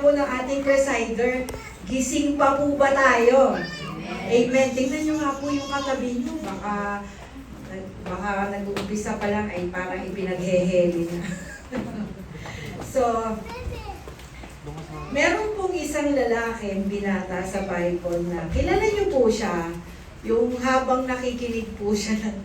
po ng ating presider, gising pa po ba tayo? Amen. Tingnan nyo nga po yung katabi nyo. Baka nag-uumpisa pa lang ay parang ipinagheheli na. So, meron pong isang lalaki, binata sa Bible na kilala nyo po siya, yung habang nakikinig po siya ng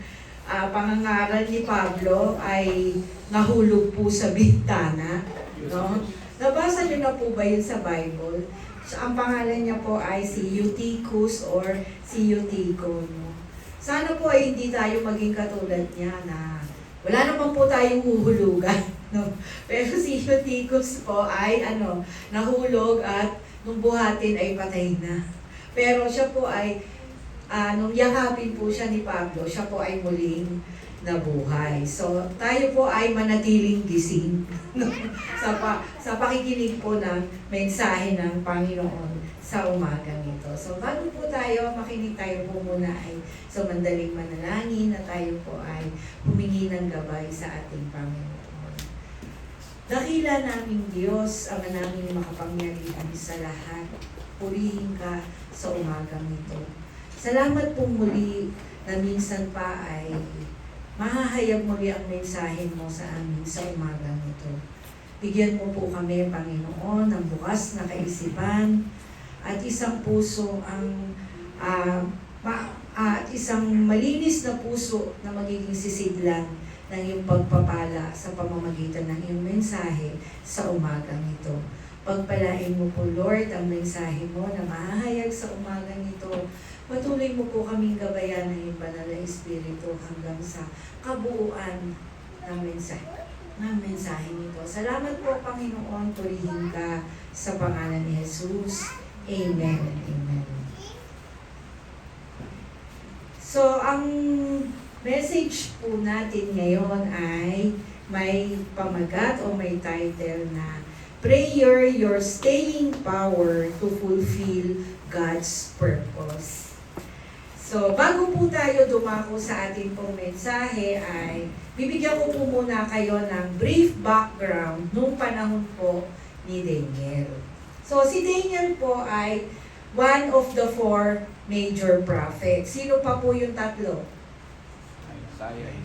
pangangaral ni Pablo ay nahulog po sa bintana. No? Nabasa nyo na po ba yun sa Bible? So, ang pangalan niya po ay si Eutychus or si Eutico. No? Sana po ay hindi tayo maging katulad niya na wala naman po tayong huhulugan. No? Pero si Eutychus po ay nahulog at nung buhatin ay patay na. Pero siya po ay nung yakapin po siya ni Pablo, siya po ay muling nabuhay. So, tayo po ay manatiling gising sa pakikinig po ng mensahe ng Panginoon sa umagang ito. So, bago po tayo, makinig tayo po muna ay mandaling manalangin na tayo po ay humingi ng gabay sa ating Panginoon. Dakila naming Diyos, Ama namin makapangyarihan sa lahat. Purihin ka sa umagang ito. Salamat po muli na minsan pa ay mahahayag muli ang mensahe mo sa amin sa umagang ito. Bigyan mo po kami, Panginoon, ng bukas na kaisipan at isang puso at isang malinis na puso na magiging sisidlan ng iyong pagpapala sa pamamagitan ng iyong mensahe sa umagang ito. Pagpalain mo po, Lord, ang mensahe mo na mahahayag sa umagang ito. Patuloy mo po kaming gabayan ng iyong banal na Espiritu hanggang sa kabuuan ng mensahe nito. Salamat po, Panginoon. Purihin ka sa pangalan ni Jesus. Amen. Amen. So, ang message po natin ngayon ay may pamagat o may title na Prayer, Your Staying Power to Fulfill God's Purpose. So, bago po tayo dumako sa ating pong mensahe ay bibigyan ko po muna kayo ng brief background nung panahon po ni Daniel. So, si Daniel po ay one of the 4 major prophets. Sino pa po yung tatlo?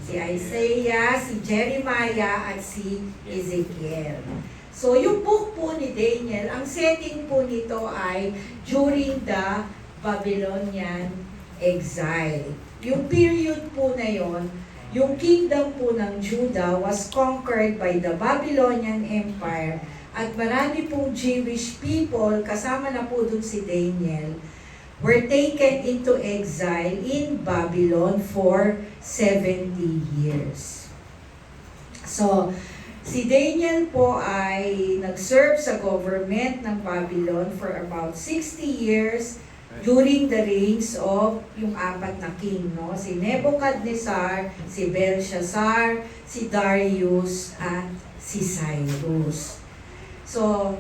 Si Isaiah, si Jeremiah, at si Ezekiel. So, yung book po ni Daniel, ang setting po nito ay during the Babylonian exile. Yung period po na yon, yung kingdom po ng Judah was conquered by the Babylonian Empire at marami pong Jewish people, kasama na po dun si Daniel, were taken into exile in Babylon for 70 years. So, si Daniel po ay nag-serve sa government ng Babylon for about 60 years during the reigns of yung 4 na king, no? Si Nebuchadnezzar, si Belshazzar, si Darius, at si Cyrus. So,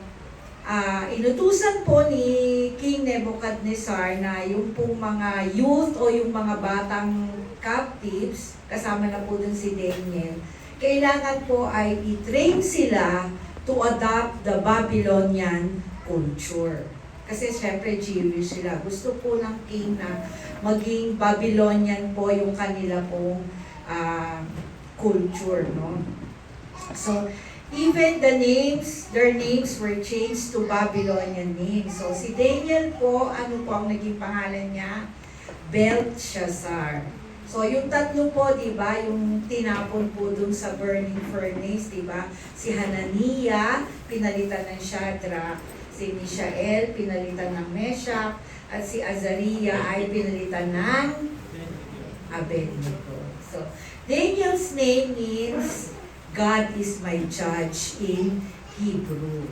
inutusan po ni King Nebuchadnezzar na yung pong mga youth o yung mga batang captives, kasama na po dun si Daniel, kailangan po ay i-train sila to adopt the Babylonian culture. Kasi syempre Jewish sila. Gusto po ng king na maging Babylonian po yung kanila pong culture, no? So, even their names were changed to Babylonian names. So, si Daniel po, ano po ang naging pangalan niya? Belshazzar. So, yung tatlo po, di ba, yung tinapon po dun sa burning furnace, di ba? Si Hananiah, pinalitan ng Shadrach. Si Mishael, pinalitan ng Meshach. At si Azariah ay pinalitan ng Abednego. So, Daniel's name means God is my judge in Hebrew.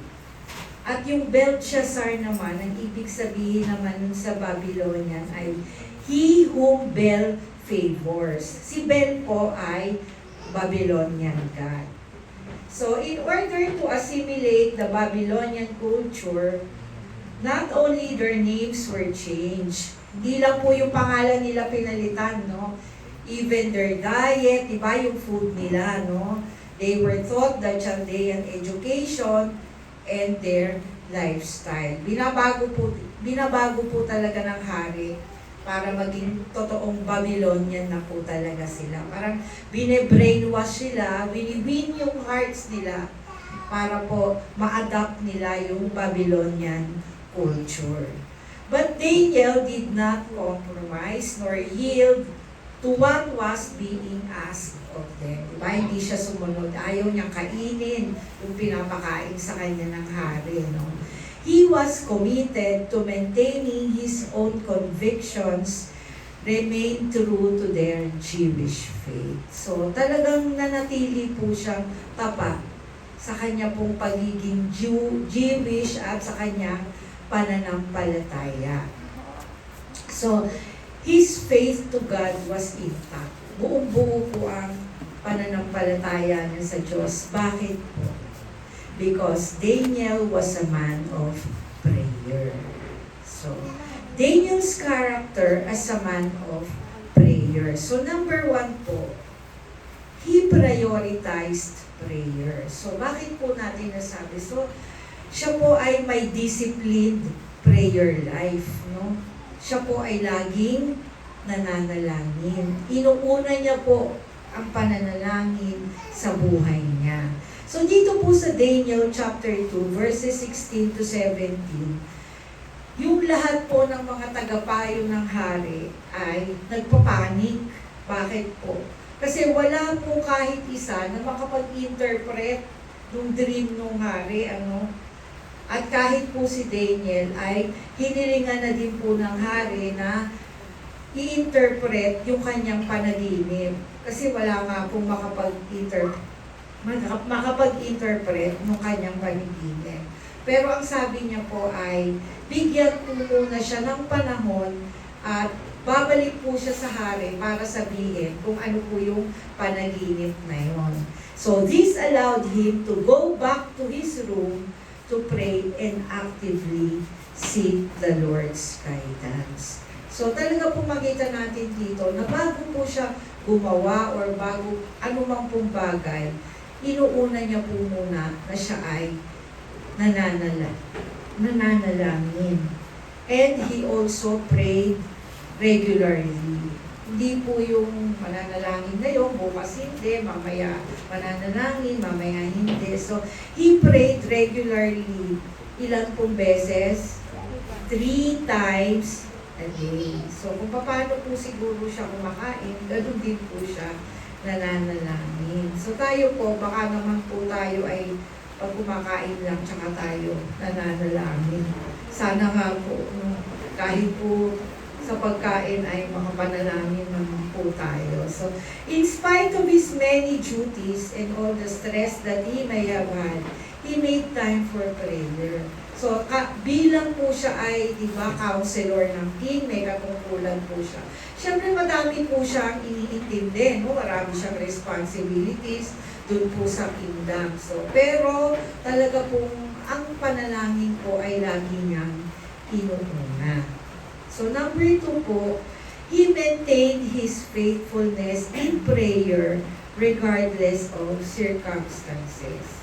At yung Belshazzar naman, ang ibig sabihin naman sa Babylonian ay He whom Bel favors. Si Bel po ay Babylonian God. So, in order to assimilate the Babylonian culture, not only their names were changed, hindi lang po yung pangalan nila pinalitan, no? Even their diet, diba yung food nila, no? They were taught the Chaldean education and their lifestyle. Binabago po talaga ng hari para maging totoong Babylonian na po talaga sila. Parang bine-brainwash sila, wini-win yung hearts nila para po ma-adapt nila yung Babylonian culture. But Daniel did not compromise nor yield to what was being asked of them. Diba? Hindi siya sumunod. Ayaw niyang kainin yung pinapakain sa kanya ng hari. No? He was committed to maintaining his own convictions, remain true to their Jewish faith. So talagang nanatili po siyang tapat sa kanya pong pagiging Jewish at sa kanyang pananampalataya. So, his faith to God was intact. Buong-buo po ang pananampalataya niya sa Diyos. Bakit po? Because Daniel was a man of prayer. So, Daniel's character as a man of prayer. So, number 1 po, he prioritized prayer. So, bakit po natin nasabi? So, siya po ay may disciplined prayer life, no? Siya po ay laging nananalangin. Inuuna niya po ang pananalangin sa buhay niya. So, dito po sa Daniel chapter 2, verses 16 to 17, yung lahat po ng mga tagapayo ng hari ay nagpapanik. Bakit po? Kasi wala po kahit isa na makapag-interpret ng dream ng hari, At kahit po si Daniel ay hinilingan na din po ng hari na i-interpret yung kanyang panaginip. Kasi wala nga pong makapag-interpret ng kanyang panaginip. Pero ang sabi niya po ay bigyan po muna siya ng panahon at babalik po siya sa hari para sabihin kung ano po yung panaginip na yon. So this allowed him to go back to his room to pray and actively seek the Lord's guidance. So talaga po makita natin dito na bago po siya gumawa or bago anumang pong bagay, inuuna niya po muna na siya ay nananalangin. And he also prayed regularly. Hindi po yung mananalangin na yung bukas hindi, mamaya mananalangin, mamaya hindi. So, he prayed regularly. Ilan pong beses? 3 times a day. So, kung paano po siguro siya kumakain, ganoon din po siya nananalangin. So, tayo po, baka naman po tayo ay pag kumakain lang, tsaka tayo nananalangin. Sana nga po, kahit po sa pagkain ay mga panalangin naman po tayo. So, in spite of his many duties and all the stress that he may have had, he made time for prayer. So, bilang po siya ay, counselor ng king, may katungkulan po siya. Siyempre, madami po siyang iniintindi, no? Marami siyang responsibilities dun po sa kingdom. So, pero, talaga pong, ang panalangin po ay lagi niyang inuuna. So, number 2 po, he maintained his faithfulness in prayer regardless of circumstances.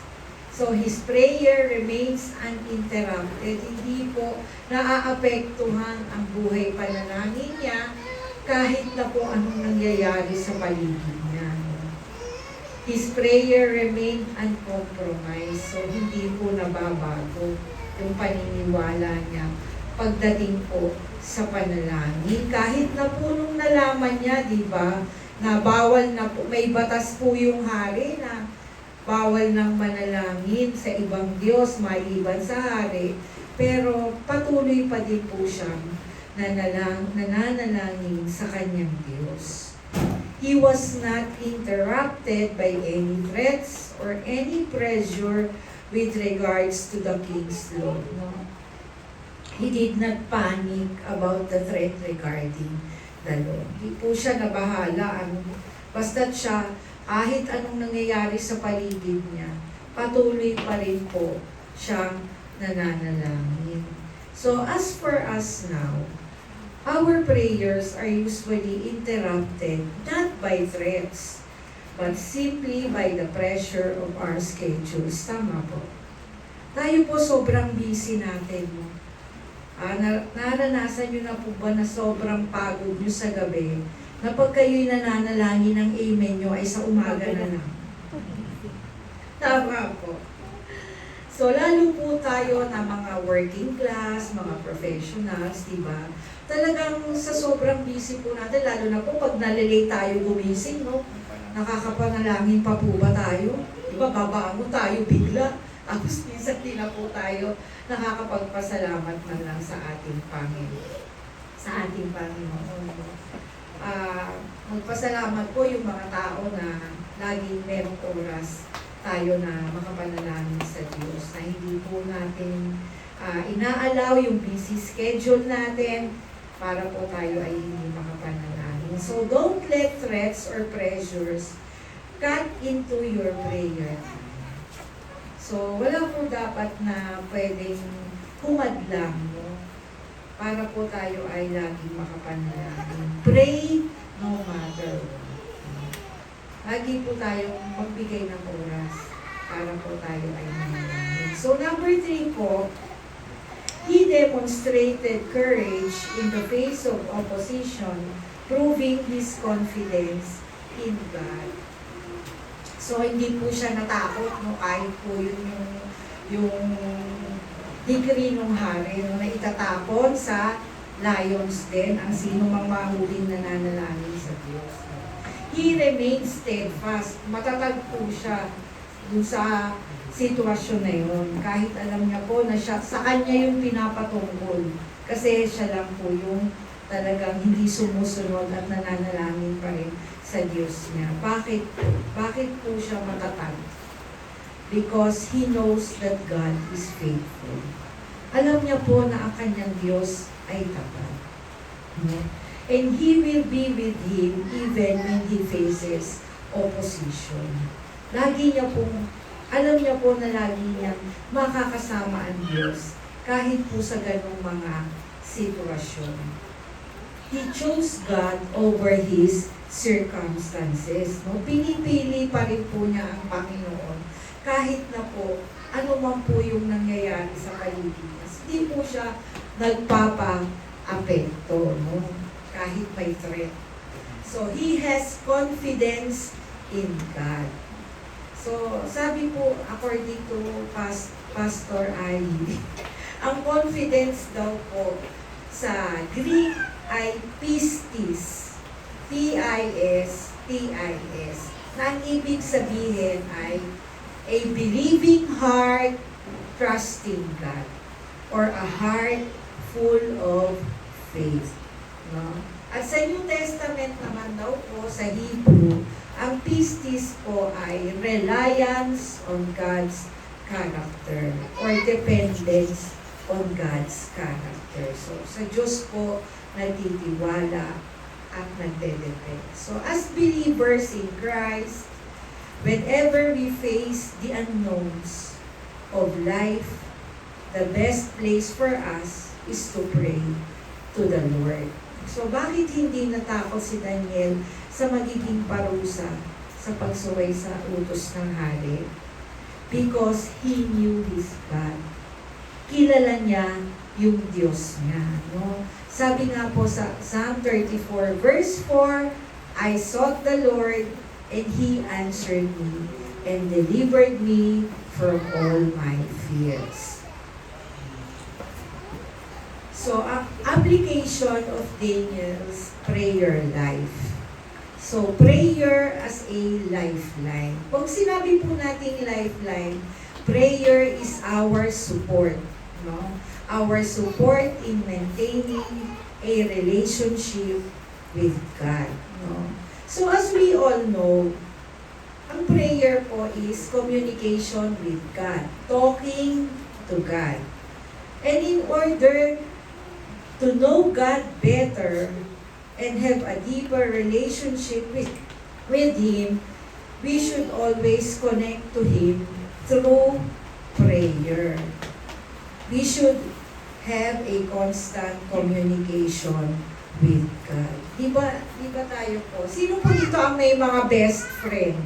So, his prayer remains uninterrupted. Hindi po naaapektuhan ang buhay panalangin niya kahit na po anong nangyayari sa paligid niya. His prayer remained uncompromised. So, hindi po nababago yung paniniwala niya pagdating po sa panalangin. Kahit na po nung nalaman niya, na bawal na po, may batas po yung hari na bawal ng manalangin sa ibang Diyos, maliban sa hari. Pero patuloy pa din po siyang nananalangin sa kanyang Diyos. He was not interrupted by any threats or any pressure with regards to the king's law. No? He did not panic about the threat regarding the law. Hindi po siya nabahala. Basta't siya, kahit anong nangyayari sa paligid niya, patuloy pa rin po siyang nananalangin. So, as for us now, our prayers are usually interrupted not by threats, but simply by the pressure of our schedules. Tama po. Tayo po sobrang busy natin. No? Naranasan nyo na po ba na sobrang pagod nyo sa gabi, na pag kayo'y nananalangin ng amen nyo ay sa umaga na lang? Tama po. So, lalo po tayo na mga working class, mga professionals, di ba? Talagang sa sobrang busy po natin, lalo na po pag nalilate tayo gumising, no? Nakakapanalangin pa po ba tayo? Di ba, babangon tayo bigla. Tapos minsan din na po tayo nakakapagpasalamat man lang sa ating Panginoon. Sa ating Panginoon. Magpasalamat po yung mga tao na laging merong oras tayo na makapanalangin sa Diyos, na hindi po natin inaalaw yung busy schedule natin para po tayo ay hindi makapanalangin. So don't let threats or pressures cut into your prayer. So wala po dapat na pwedeng humadlang, no? Para po tayo ay laging makapanalangin. Pray no matter what. Lagi po tayong magbigay ng oras para po tayo ay manalangin. So number 3 po, he demonstrated courage in the face of opposition, proving his confidence in God. So hindi po siya natakot, no, kahit po yung decree ng hari, no, na itatapon sa lions din ang sino mang mahuling nananalangin sa Diyos. He remained steadfast. Matatag po siya dun sa sitwasyon na yun. Kahit alam niya po na siya, sa kanya yung pinapatungkol. Kasi siya lang po yung talagang hindi sumusunod at nananalangin pa rin sa Diyos niya. Bakit po? Bakit po siya matatag? Because he knows that God is faithful. Alam niya po na ang kanyang Diyos ay tapat. And He will be with him even when he faces opposition. Lagi niya pong, alam niya po na lagi niya makakasama ang Diyos kahit po sa ganong mga sitwasyon. He chose God over his circumstances. No? Pinipili pa rin po niya ang Panginoon kahit na po ano man po yung nangyayari sa paligid. Hindi po siya nagpapa-apekto. No? Kahit may threat. So, he has confidence in God. So, sabi po, according to Pastor Ali, ang confidence daw po sa Greek ay pistis. P-I-S-T-I-S. Na ang ibig sabihin ay a believing heart trusting God, or a heart full of faith. No? At sa New Testament naman daw po, sa Hebrew, ang pistis po ay reliance on God's character or dependence on God's character. So, sa Diyos po, nagtitiwala at nagdedepend. So, as believers in Christ, whenever we face the unknowns of life, the best place for us is to pray to the Lord. So, bakit hindi natakot si Daniel sa magiging parusa sa pagsuway sa utos ng hari? Because he knew his God. Kilala niya yung Diyos niya. No? Sabi nga po sa Psalm 34 verse 4, I sought the Lord and He answered me and delivered me from all my fears. So, application of Daniel's prayer life. So, prayer as a lifeline. Pag sinabi po natin lifeline, prayer is our support. No? Our support in maintaining a relationship with God. No? So, as we all know, ang prayer po is communication with God. Talking to God. And in order to know God better and have a deeper relationship with Him, we should always connect to Him through prayer. We should have a constant communication with God. Di ba tayo po? Sino po dito ang may mga best friend?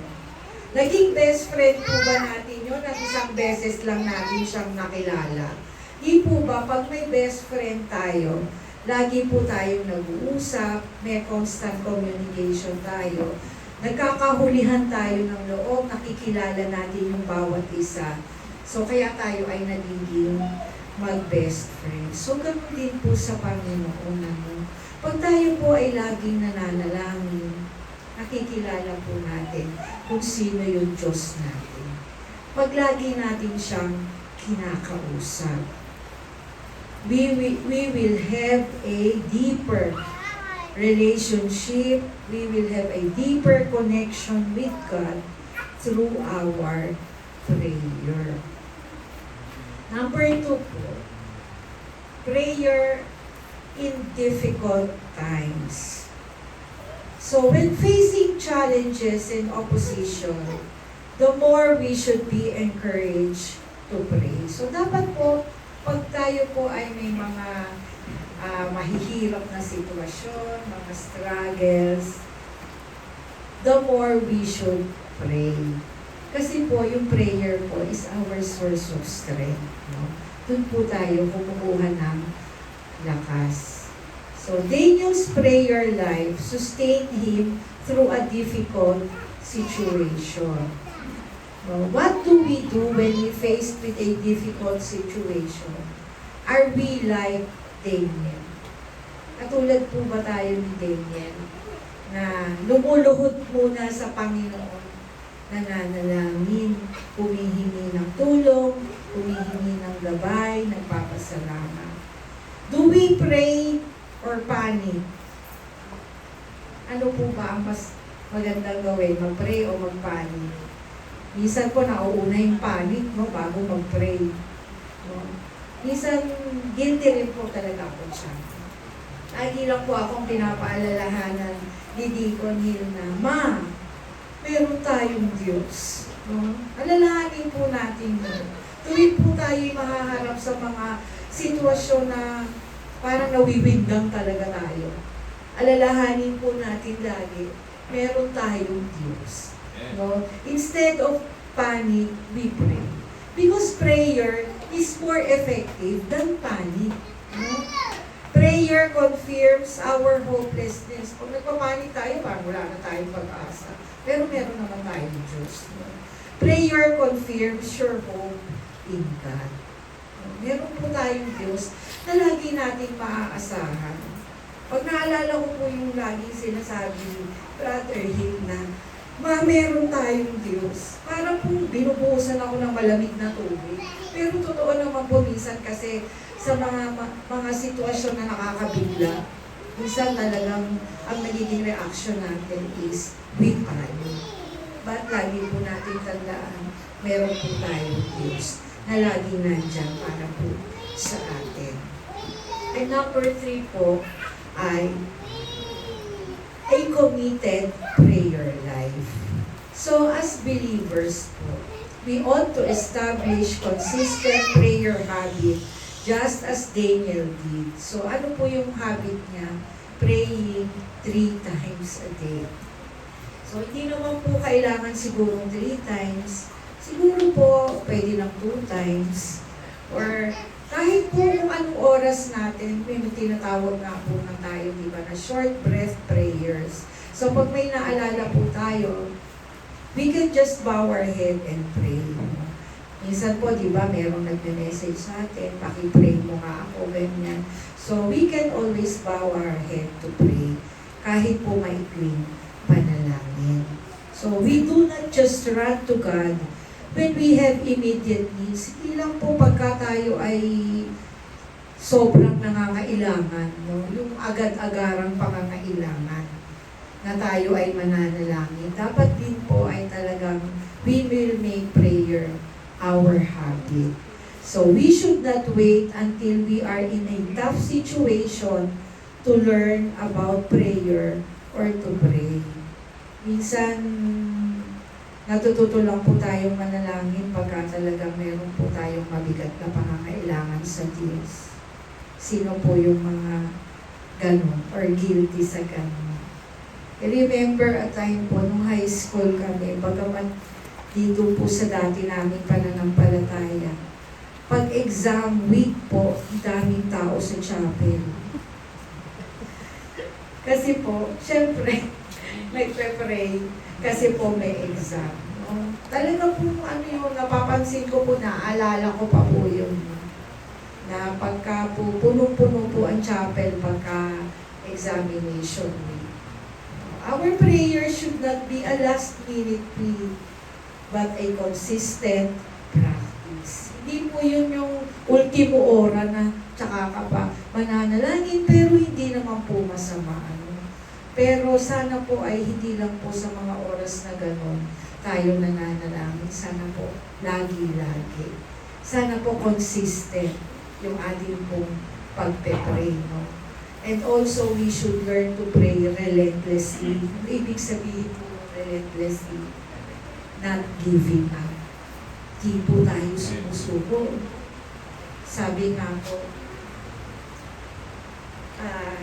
Naging best friend po ba natin ninyo na isang beses lang natin siyang nakilala? Di po ba, pag may best friend tayo, lagi po tayong nag-uusap, may constant communication tayo, nagkakahulihan tayo ng loob, nakikilala natin yung bawat isa. So, kaya tayo ay nagiging mag-best friend. So, ganun din po sa Panginoon. Pag tayo po ay laging nananalangin, nakikilala po natin kung sino yung Diyos natin. Pag lagi natin siyang kinakausap, we will have a deeper relationship, we will have a deeper connection with God through our prayer. Number 2 po, prayer in difficult times. So when facing challenges and opposition, the more we should be encouraged to pray. So dapat po, pag tayo po ay may mga mahihirap na sitwasyon, mga struggles, the more we should pray. Kasi po, yung prayer po is our source of strength. No? Doon po tayo kumukuha ng lakas. So, Daniel's prayer life sustained him through a difficult situation. What do we do when we faced with a difficult situation? Are we like Daniel? Katulad po ba tayo ni Daniel na lumuluhod muna sa Panginoon, nananalangin, humihingi ng tulong, humihingi ng gabay, nagpapasalamat? Do we pray or panic? Ano po ba ang mas magandang gawin? Mag-pray o mag-panic? Minsan po nauuna yung panic, no, bago mag-pray. No? Minsan, guilty rin po talaga ako siya. Lagi lang po akong pinapaalalahanan ni Deacon Hill na, Ma, meron tayong Diyos. No? Alalahanin po natin yun. Tuwid po tayo mahaharap sa mga sitwasyon na parang nawiwindang talaga tayo. Alalahanin po natin lagi, meron tayong Diyos. No? Instead of panic, we pray. Because prayer is more effective than panic. No? Prayer confirms our hopelessness. Pag nagpapanik tayo, parang wala na tayong pag-asa. Pero meron naman tayong Diyos. No? Prayer confirms your hope in God. No? Meron po tayong Diyos na lagi nating maaasahan. Pag naalala ko po yung lagi sinasabi ni Brother Hill na, Ma, meron tayong Diyos. Parang po binubuhusan ako ng malamig na tubig. Pero totoo naman po minsan kasi sa mga sitwasyon na nakakabigla, minsan talagang ang nagiging reaction natin is we panic. But lagi po natin tandaan, meron po tayong Diyos na lagi nandyan para po sa atin. And number 3 po ay a committed prayer life. So, as believers po, we ought to establish consistent prayer habit just as Daniel did. So, ano po yung habit niya? Praying 3 times a day. So, hindi naman po kailangan siguro 3 times. Siguro po, pwede lang 2 times. Or kahit po kung anong oras natin, may tinatawag nga po na tayo, di ba, na short breath prayers. So pag may naalala po tayo, we can just bow our head and pray. Minsan po, di ba, merong nagme-message sa atin, paki-pray mo nga ako, ganyan. So we can always bow our head to pray, kahit po maikling panalangin. So we do not just run to God when we have immediate needs. Hindi lang po pagka tayo ay sobrang nangangailangan, no? Yung agad-agarang pangangailangan na tayo ay mananalangin. Dapat din po ay talagang we will make prayer our habit. So we should not wait until we are in a tough situation to learn about prayer or to pray. Minsan, natututo lang po tayong manalangin pagka talagang meron po tayong mabigat na pangangailangan sa Diyos. Sino po yung mga ganun or guilty sa ganun? I remember a time po, nung high school kami, bagamat dito po sa dati naming pananampalataya. Pag exam week po, daming tao sa chapel. Kasi po, syempre, nagpe-pray kasi po may exam. No? Talaga po ano yung napapansin ko po, naalala ko pa po yun. Na pagka po, punong-puno po ang chapel pagka examination week. Our prayer should not be a last-minute plea, but a consistent practice. Hindi po yun yung ultimo ora na tsaka ka pa mananalangin, pero hindi naman po masama. Pero sana po ay hindi lang po sa mga oras na gano'n tayo nananalangin. Sana po lagi-lagi. Sana po consistent yung ating pong pagpe-pray, no? And also, we should learn to pray relentlessly. Ibig sabihin po relentlessly, not giving up. Di po tayo sumusuko. Sabi nga po,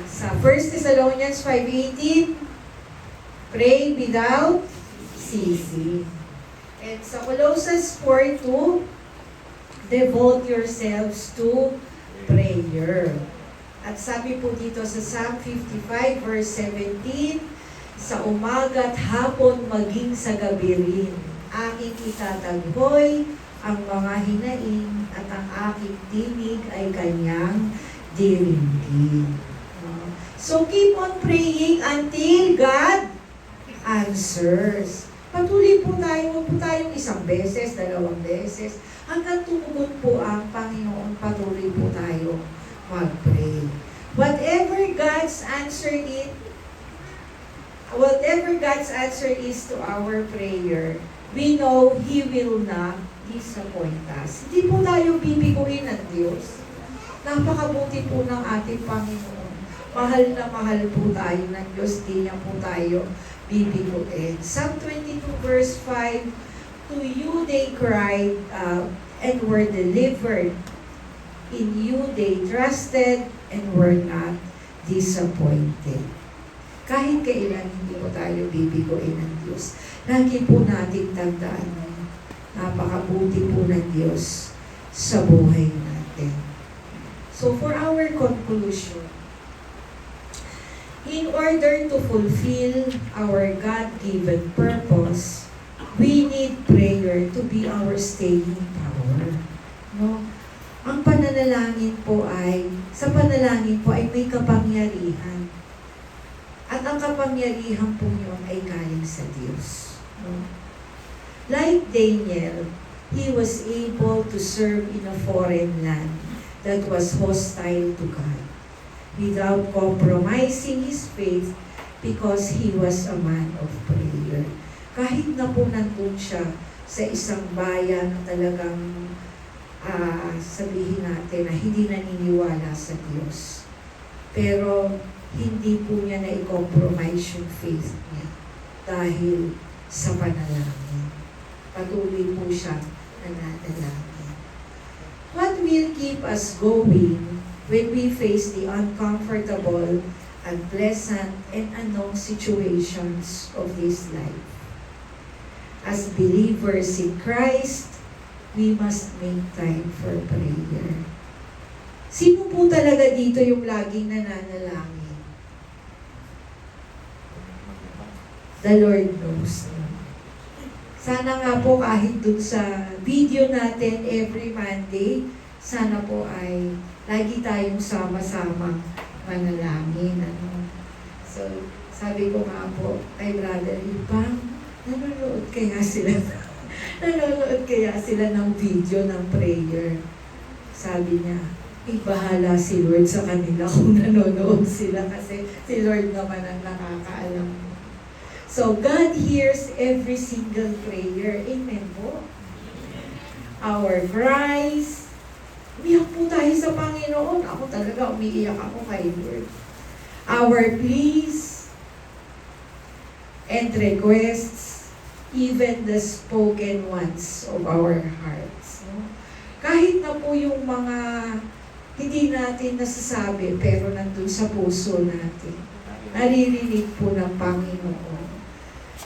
sa 1 Thessalonians 5:18, pray without ceasing. And sa Colossians 4:2, devote yourselves to prayer. At sabi po dito sa Psalm 55 verse 17, sa umaga't hapon maging sa gabi rin, aking itataghoy ang mga hinaing at ang aking tinig ay kanyang diringgin. So keep on praying until God answers. Patuloy po tayo, huwag po tayong isang beses, dalawang beses, hanggang tumugon po ang Panginoon, patuloy po tayo mag-pray. Whatever God's answer is to our prayer, we know He will not disappoint us. Hindi po tayo bibiguin ng Diyos. Napakabuti po ng ating Panginoon. Mahal na mahal po tayo ng Diyos, di niya po tayo bibiguin. Psalm 22 verse 5, to you they cried and were delivered. In you they trusted and were not disappointed. Kahit kailan hindi po tayo bibiguin ng Diyos, lagi po nating tandaan na napakabuti po ng Diyos sa buhay natin. So for our conclusion, in order to fulfill our God-given purpose, we need prayer to be our staying power. No? Ang pananalangin po ay, sa panalangin po ay may kapangyarihan. At ang kapangyarihan po yun ay galing sa Diyos. No? Like Daniel, he was able to serve in a foreign land that was hostile to God, without compromising his faith because he was a man of prayer. Kahit na po nandun siya sa isang bayan na talagang sabihin natin na hindi naniniwala sa Diyos. Pero hindi po niya na-compromise yung faith niya dahil sa panalangin. Patuloy po siya nananalangin. What will keep us going when we face the uncomfortable, unpleasant, and unknown situations of this life? As believers in Christ, we must make time for prayer. Sino po talaga dito yung laging nananalangin? The Lord knows. Sana nga po kahit dun sa video natin every Monday, sana po ay lagi tayong sama-sama manalangin. So, sabi ko nga po kay Brother Ipang, nanonood kaya sila ng video ng prayer. Sabi niya, bahala si Lord sa kanila kung nanonood sila kasi si Lord naman ang nakakaalam. So, God hears every single prayer. Amen po. Our cries. Umiyak po tayo sa Panginoon. Ako talaga, umiiyak ako kay Lord. Our pleas and requests, even the spoken ones of our hearts. No? Kahit na po yung mga hindi natin nasasabi, pero nandun sa puso natin. Naririnig po ng Panginoon.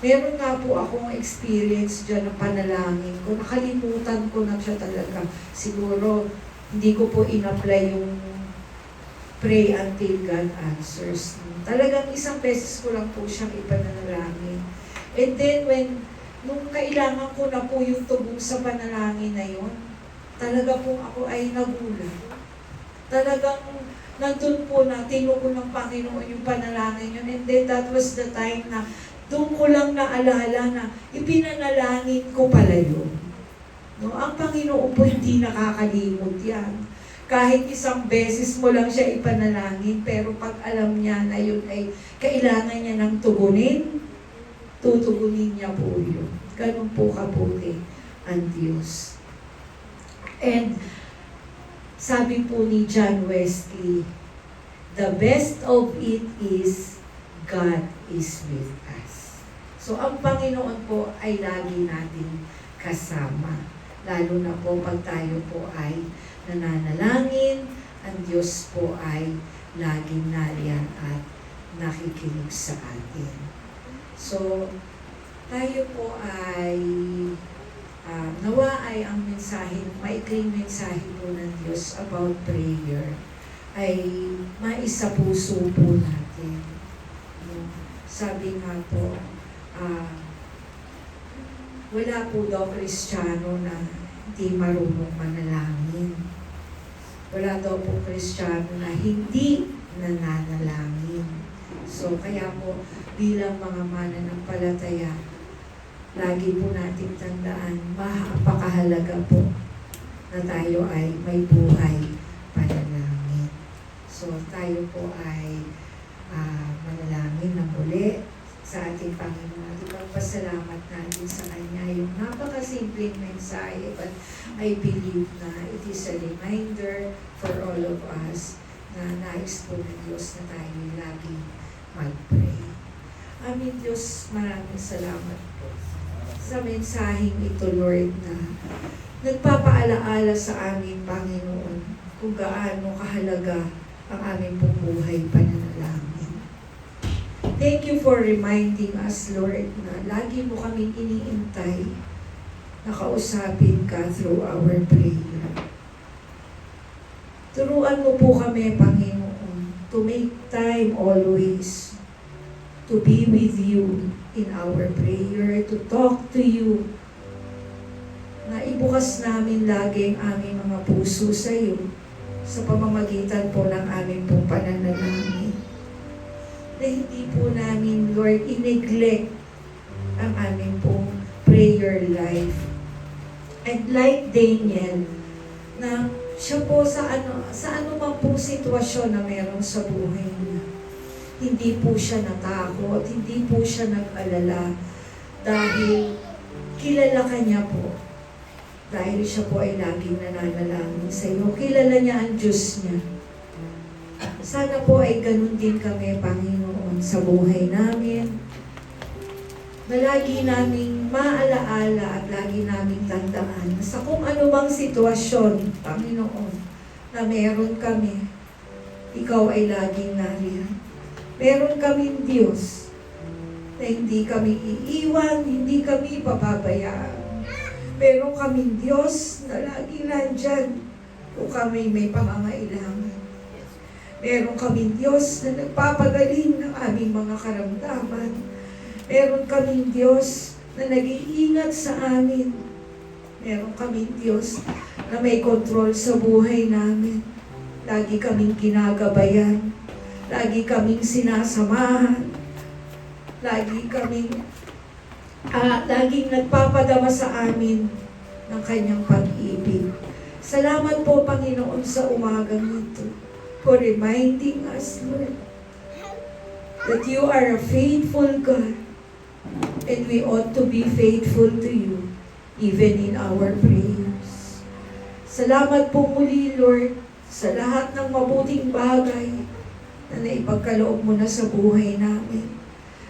Meron nga po akong experience dyan ng panalangin ko. Nakalimutan ko na siya talaga. Siguro, hindi ko po in-apply yung pray until God answers. Talagang isang beses ko lang po siyang ipanalangin. And then, nung kailangan ko na po yung tugong sa panalangin na yun, talaga po ako ay nagulat. Talagang nandun po na tinuko ng Panginoon yung panalangin yun. And then that was the time na doon ko lang naalala na ipinanalangin ko pala yun. No? Ang Panginoon po hindi nakakalimot yan. Kahit isang beses mo lang siya ipanalangin, pero pag alam niya na yun ay kailangan niya ng tugunin, tutugunin niya po yun. Ganun po kabuti ang Diyos. And sabi po ni John Wesley, the best of it is God is with us. So ang Panginoon po ay lagi nating kasama. Lalo na po pag tayo po ay nananalangin, ang Diyos po ay laging nariyan at nakikinig sa atin. So, tayo po ay nawa ay ang mensahe, maikling mensahe po ng Diyos about prayer ay maisapuso po natin. Sabi nga po, wala po daw Kristiyano na hindi marunong manalangin. Wala daw po Kristiyano na hindi nananalangin. So, kaya po, bilang mga mananampalataya, lagi po natin tandaan, napakahalaga po na tayo ay may buhay panalangin. So, tayo po ay manalangin na muli sa ating Panginoon. At ipagpasalamat natin sa Kanya yung napakasimpleng mensahe, but I believe na it is a reminder for all of us na nais po ng Diyos na tayo lagi mag-pray. Aming Diyos, maraming salamat po sa mensaheng ito, Lord, na nagpapaalaala sa aming Panginoon kung gaano kahalaga ang aming buhay pananalangin. Thank you for reminding us, Lord, na lagi mo kaming iniintay na kausapin ka through our prayer. Turuan mo po kami, Panginoon, to make time always to be with you in our prayer, to talk to you, na ibukas namin lagi ang aming mga puso sa iyo sa pamamagitan po ng aming pong pananalangin. Na hindi po namin, Lord, i-neglect ang aming pong prayer life. And like Daniel, na siya po sa anumang pong sitwasyon na meron sa buhay niya, hindi po siya natakot, hindi po siya nag-alala, dahil kilala ka niya po. Dahil siya po ay laging nananalangin sa iyo. Kilala niya ang Diyos niya. Sana po ay ganun din kami, Panginoon, sa buhay namin. Na lagi naming maalaala at lagi naming tandaan sa kung ano bang sitwasyon, Panginoon, na meron kami, ikaw ay laging nariyan. Meron kaming Diyos na hindi kami iiwan, hindi kami papabayaan. Meron kaming Diyos na laging nandyan kung kami may pangangailangan. Meron kaming Diyos na nagpapagaling ng aming mga karamdaman. Meron kaming Diyos na nag-iingat sa amin. Meron kaming Diyos na may kontrol sa buhay namin. Lagi kaming ginagabayan. Lagi kaming sinasamahan. Laging nagpapadama sa amin ng kanyang pag-ibig. Salamat po, Panginoon, sa umagang ito for reminding us, Lord, that you are a faithful God and we ought to be faithful to you even in our prayers. Salamat po muli, Lord, sa lahat ng mabuting bagay na naipagkaloob mo na sa buhay namin,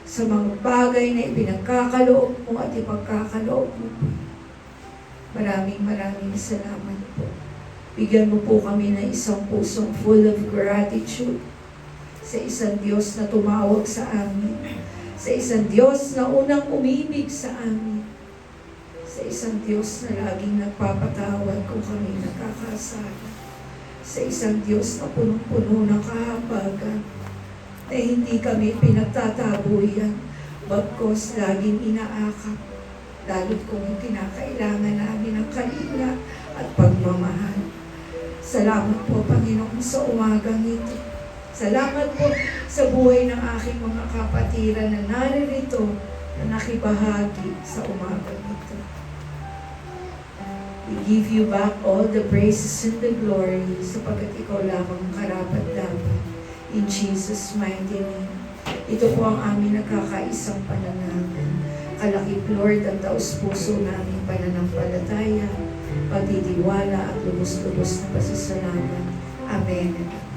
sa mga bagay na ipinagkakaloob mo at ipagkakaloob mo. Maraming salamat po. Bigyan mo po kami ng isang pusong full of gratitude sa isang Diyos na tumawag sa amin, Sa isang Diyos na unang umibig sa amin. Sa isang Diyos na laging nagpapatawad kung kami nakakasala. Sa isang Diyos na punong-puno ng kahabagan, na hindi kami pinagtatabuyan, bagkos laging inaakap, lalo't kung kinakailangan namin ng kalinga at pagmamahal. Salamat po, Panginoon, sa umagang ito. Salamat po sa buhay ng aking mga kapatiran na naririto na nakibahagi sa umagang ito. We give you back all the praises and the glory sapagkat ikaw lamang karapat-dapat. In Jesus' mighty name. Ito po ang aming nagkakaisang pananagan. Kalakip, Lord, ang taus-puso naming pananampalataya, pagtitiwala at lubos-lubos na pasasalamat. Amen.